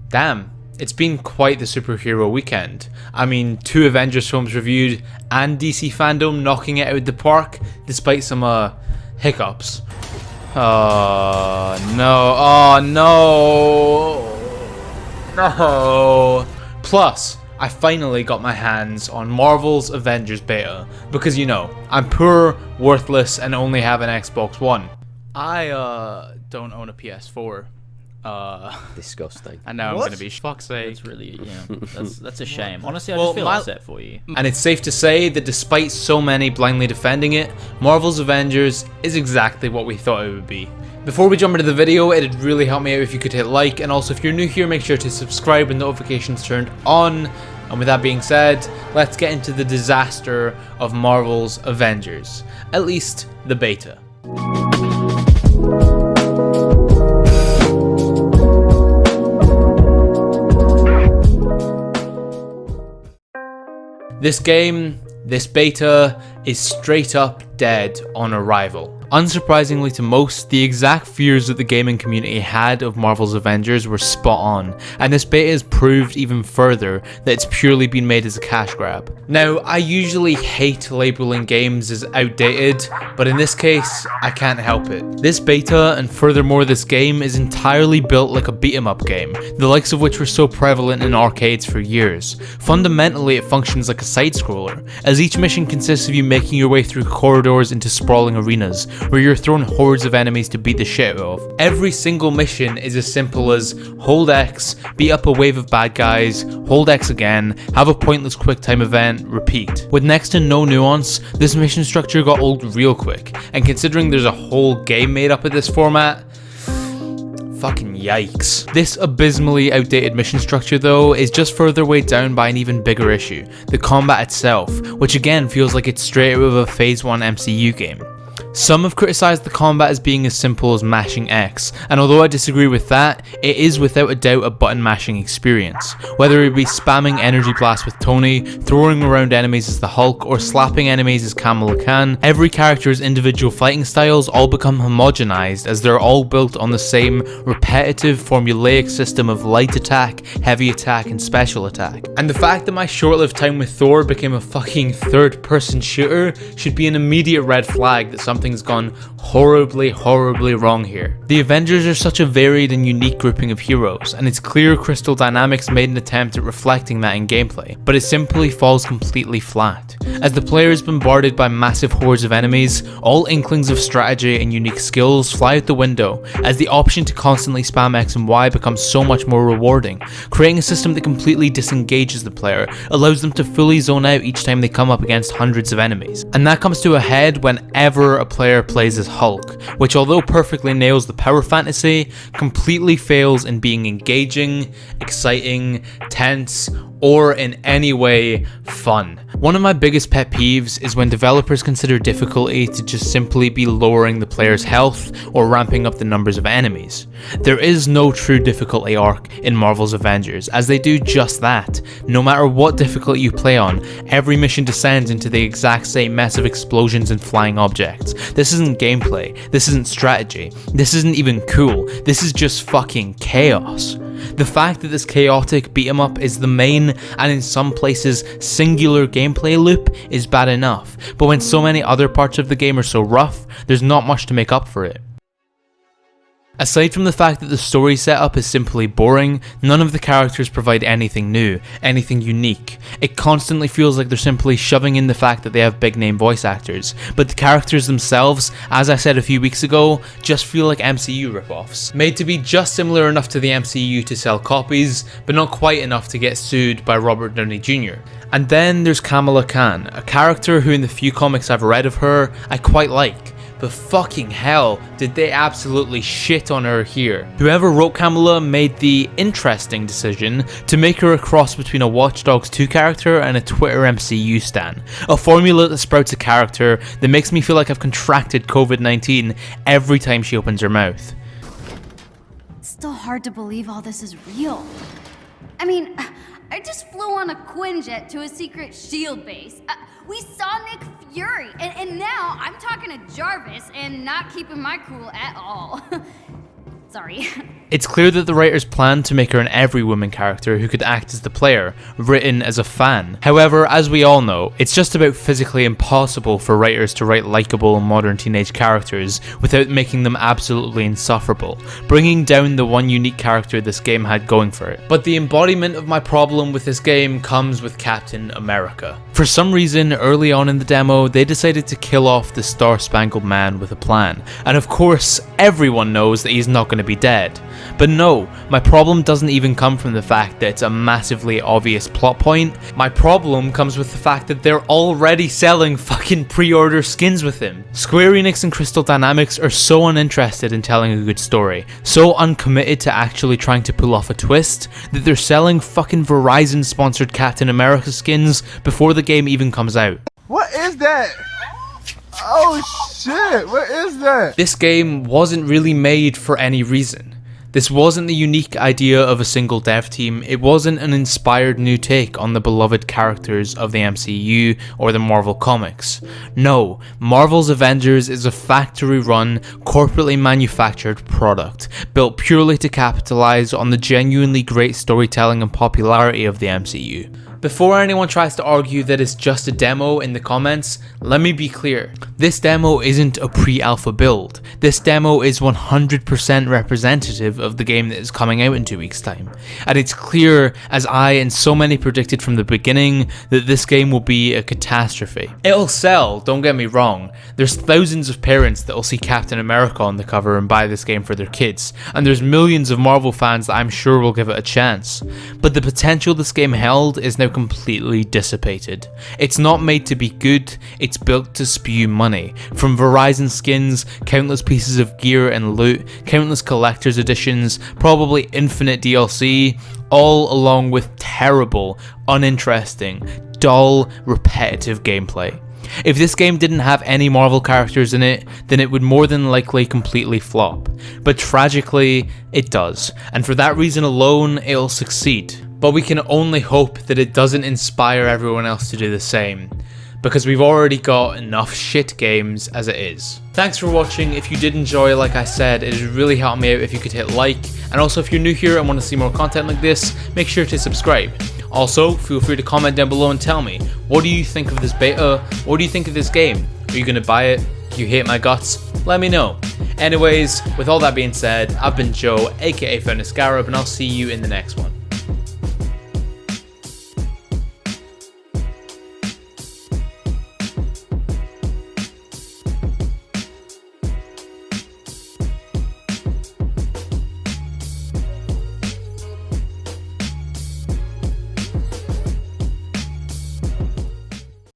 Damn, it's been quite the superhero weekend. I mean, 2 Avengers films reviewed and DC fandom knocking it out of the park despite some hiccups. Oh no. Plus, I finally got my hands on Marvel's Avengers beta because, you know, I'm poor, worthless, and only have an Xbox One. I don't own a PS4. Disgusting. I know. I'm gonna be fuck's sake. That's really, that's a shame. Honestly, I just feel upset for you. And it's safe to say that despite so many blindly defending it, Marvel's Avengers is exactly what we thought it would be. Before we jump into the video, it'd really help me out if you could hit like, and also if you're new here, make sure to subscribe with notifications turned on. And with that being said, let's get into the disaster of Marvel's Avengers. At least the beta. This game, this beta, is straight up dead on arrival. Unsurprisingly to most, the exact fears that the gaming community had of Marvel's Avengers were spot on, and this beta has proved even further that it's purely been made as a cash grab. Now, I usually hate labeling games as outdated, but in this case, I can't help it. This beta, and furthermore this game, is entirely built like a beat-em-up game, the likes of which were so prevalent in arcades for years. Fundamentally, it functions like a side-scroller, as each mission consists of you making your way through corridors into sprawling arenas, where you're thrown hordes of enemies to beat the shit out of. Every single mission is as simple as hold X, beat up a wave of bad guys, hold X again, have a pointless quick time event, repeat. With next to no nuance, this mission structure got old real quick, and considering there's a whole game made up of this format, fucking yikes. This abysmally outdated mission structure though is just further weighed down by an even bigger issue, the combat itself, which again feels like it's straight out of a Phase 1 MCU game. Some have criticised the combat as being as simple as mashing X, and although I disagree with that, it is without a doubt a button mashing experience. Whether it be spamming energy blast with Tony, throwing around enemies as the Hulk, or slapping enemies as Kamala Khan, every character's individual fighting styles all become homogenized as they're all built on the same repetitive formulaic system of light attack, heavy attack, and special attack. And the fact that my short-lived time with Thor became a fucking third-person shooter should be an immediate red flag that something's gone horribly wrong here. The Avengers are such a varied and unique grouping of heroes, and it's clear Crystal Dynamics made an attempt at reflecting that in gameplay, but it simply falls completely flat. As the player is bombarded by massive hordes of enemies, all inklings of strategy and unique skills fly out the window, as the option to constantly spam X and Y becomes so much more rewarding. Creating a system that completely disengages the player allows them to fully zone out each time they come up against hundreds of enemies. And that comes to a head whenever a player plays as Hulk, which although perfectly nails the power fantasy, completely fails in being engaging, exciting, tense, or in any way fun. One of my biggest pet peeves is when developers consider difficulty to just simply be lowering the player's health or ramping up the numbers of enemies. There is no true difficulty arc in Marvel's Avengers, as they do just that. No matter what difficulty you play on, every mission descends into the exact same mess of explosions and flying objects. This isn't gameplay, this isn't strategy, this isn't even cool, this is just fucking chaos. The fact that this chaotic beat-em-up is the main, and in some places singular gameplay loop is bad enough, but when so many other parts of the game are so rough, there's not much to make up for it. Aside from the fact that the story setup is simply boring, none of the characters provide anything new, anything unique. It constantly feels like they're simply shoving in the fact that they have big name voice actors, but the characters themselves, as I said a few weeks ago, just feel like MCU ripoffs. Made to be just similar enough to the MCU to sell copies, but not quite enough to get sued by Robert Downey Jr. And then there's Kamala Khan, a character who in the few comics I've read of her, I quite like. But fucking hell, did they absolutely shit on her here. Whoever wrote Kamala made the interesting decision to make her a cross between a Watch Dogs 2 character and a Twitter MCU stan. A formula that sprouts a character that makes me feel like I've contracted COVID-19 every time she opens her mouth. It's still hard to believe all this is real. I mean, I just flew on a Quinjet to a secret SHIELD base. We saw Nick Fury, and now I'm talking to Jarvis and not keeping my cool at all. Sorry. It's clear that the writers planned to make her an every woman character who could act as the player, written as a fan. However, as we all know, it's just about physically impossible for writers to write likeable modern teenage characters without making them absolutely insufferable, bringing down the one unique character this game had going for it. But the embodiment of my problem with this game comes with Captain America. For some reason, early on in the demo, they decided to kill off the Star-Spangled Man with a plan, and of course, everyone knows that he's not going to be dead. But no, my problem doesn't even come from the fact that it's a massively obvious plot point. My problem comes with the fact that they're already selling fucking pre-order skins with him. Square Enix and Crystal Dynamics are so uninterested in telling a good story, so uncommitted to actually trying to pull off a twist, that they're selling fucking Verizon sponsored Captain America skins before the game even comes out. What is that? Oh shit, what is that? This game wasn't really made for any reason. This wasn't the unique idea of a single dev team, it wasn't an inspired new take on the beloved characters of the MCU or the Marvel comics. No, Marvel's Avengers is a factory-run, corporately manufactured product, built purely to capitalize on the genuinely great storytelling and popularity of the MCU. Before anyone tries to argue that it's just a demo in the comments, let me be clear. This demo isn't a pre-alpha build. This demo is 100% representative of the game that is coming out in 2 weeks' time. And it's clear, as I and so many predicted from the beginning, that this game will be a catastrophe. It'll sell, don't get me wrong. There's thousands of parents that will see Captain America on the cover and buy this game for their kids. And there's millions of Marvel fans that I'm sure will give it a chance. But the potential this game held is now completely dissipated. It's not made to be good, it's built to spew money. From Verizon skins, countless pieces of gear and loot, countless collector's editions, probably infinite DLC, all along with terrible, uninteresting, dull, repetitive gameplay. If this game didn't have any Marvel characters in it, then it would more than likely completely flop. But tragically, it does, and for that reason alone, it'll succeed. But we can only hope that it doesn't inspire everyone else to do the same, because we've already got enough shit games as it is. Thanks for watching. If you did enjoy, like I said, it would really help me out if you could hit like, and also if you're new here and want to see more content like this, make sure to subscribe. Also, feel free to comment down below and tell me, what do you think of this beta? What do you think of this game? Are you going to buy it? Do you hate my guts? Let me know. Anyways, with all that being said, I've been Joe, aka Scarab, and I'll see you in the next one.